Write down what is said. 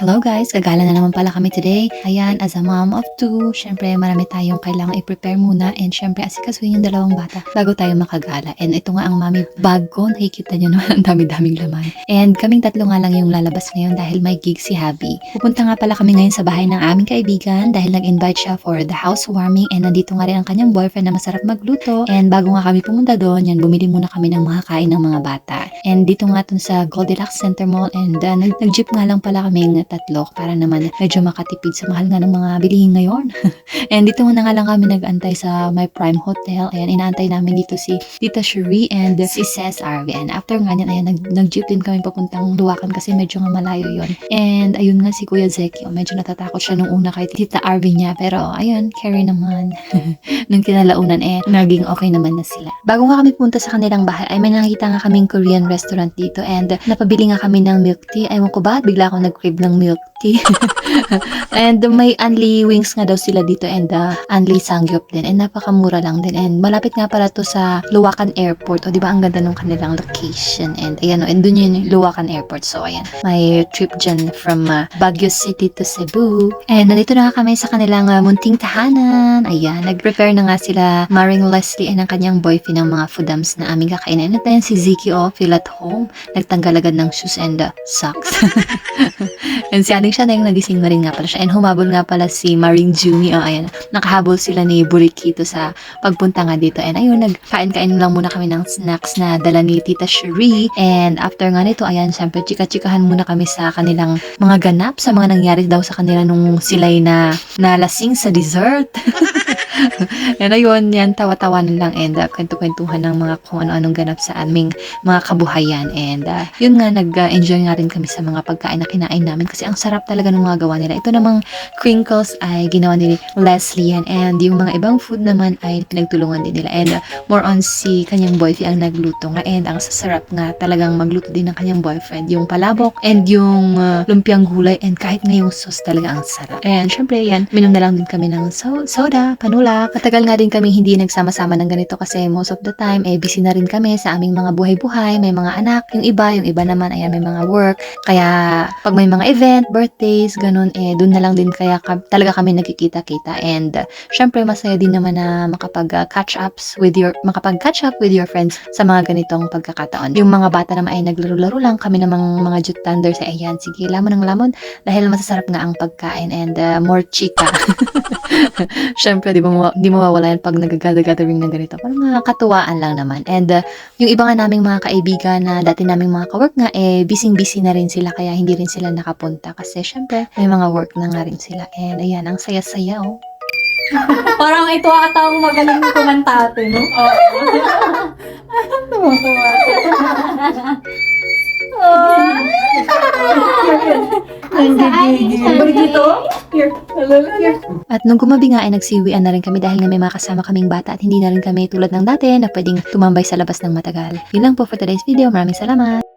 Hello guys, gagala na naman pala kami today. Ayan, as a mom of two, syempre marami tayong kailangang i-prepare muna and syempre asikasuhin yung dalawang bata bago tayo makagala. And ito nga ang mommy bag ko, nakikita nyo naman ang dami-daming laman. And kaming tatlo nga lang yung lalabas ngayon dahil may gig si Habi. Pupunta nga pala kami ngayon sa bahay ng aming kaibigan dahil nag-invite siya for the housewarming and nandito nga rin ang kanyang boyfriend na masarap magluto. And bago nga kami pumunta doon, yan, bumili muna kami ng mga kain ng mga bata. And dito nga dun sa Goldilocks Center Mall and nag-jeep nga lang pala kaming tatlo para naman medyo makatipid sa mahal nga ng mga bilihin ngayon. And dito na nga lang kami nag-antay sa My Prime Hotel. Ayan, inaantay namin dito si Tita Cherie and si Cez Arvin. And after nga yan, ayan, nag-jeep din kami papuntang Luwakan kasi medyo nga malayo yon. And ayun nga si Kuya Zeki, medyo natatakot siya nung una kay Tita Arvin niya. Pero ayun, carry naman. Nung kinalaunan, naging okay naman na sila. Bago nga kami punta sa kanilang bahay, ay may nakita nga kaming Korean restaurant dito and napabili nga kami ng milk tea. Ewan ko ba, bigla akong nag-crave ng milk tea. And may unli wings nga daw sila dito and unli sangyup din and napakamura lang din and malapit nga pala to sa Luwakan Airport. O diba ang ganda ng kanilang location and ayan o, and dun yun yung Luwakan Airport. So ayan, may trip dyan from Baguio City to Cebu and nandito na nga kami sa kanilang munting tahanan. Ayan, nag-prepare na nga sila Maring Leslie and ang kanyang boyfriend ng mga foodams na aming kakainin. At ayan si Ziki feel at home, nagtanggal agad ng shoes and socks. And si Aling siya na yung nagising na rin nga pala siya. And humabol nga pala si Maring Jumi. Ayan, nakahabol sila ni Burikito sa pagpunta nga dito. And ayun, nagkain-kain lang muna kami ng snacks na dala ni Tita Cherie. And after nga nito, ayan, syempre, chika-chikahan muna kami sa kanilang mga ganap, sa mga nangyari daw sa kanila nung sila'y nalasing sa dessert. And ayun, yan, tawa-tawanan lang and kwento-kwentuhan ng mga kung ano-anong ganap sa aming mga kabuhayan. And yun nga, nag-enjoy nga rin kami sa mga pagkain na kinain namin kasi ang sarap talaga ng mga gawa nila. Ito namang crinkles ay ginawa ni Leslie yan and yung mga ibang food naman ay pinagtulungan din nila. And more on si kanyang boyfriend ang nagluto nga and ang sasarap nga talagang magluto din ng kanyang boyfriend. Yung palabok and yung lumpiang gulay and kahit nga yung sauce talaga ang sarap. And syempre yan, minom na lang din kami ng soda, panula. Matagal nga din kami hindi nagsama-sama ng ganito kasi most of the time busy na rin kami sa aming mga buhay-buhay, may mga anak, yung iba naman ayan may mga work. Kaya pag may mga event, birthdays, ganun dun na lang din kaya talaga kami nagkikita-kita. And syempre masaya din naman na makapag-catch up with your friends sa mga ganitong pagkakataon. Yung mga bata naman ay naglaro-laro lang, kami namang mga youth thunders ay ayan, sige, lamon ng lamon dahil masasarap nga ang pagkain and more chika. Syempre, di mawawala yan pag nag-gathering ng ganito. Parang mga katuwaan lang naman. And yung iba nga naming mga kaibigan na dati naming mga kawork nga, busy-busy na rin sila kaya hindi rin sila nakapunta. Kasi syempre, may mga work na nga rin sila. And ayan, ang saya-saya oh. Parang ito ata ang magaling kumantate, no? Oo. Tumutuwa. At nung gumabi nga ay nagsiwian na rin kami dahil nga may mga kasama kaming bata at hindi na rin kami tulad ng dati na pwedeng tumambay sa labas ng matagal. Yun lang po for today's video. Maraming salamat!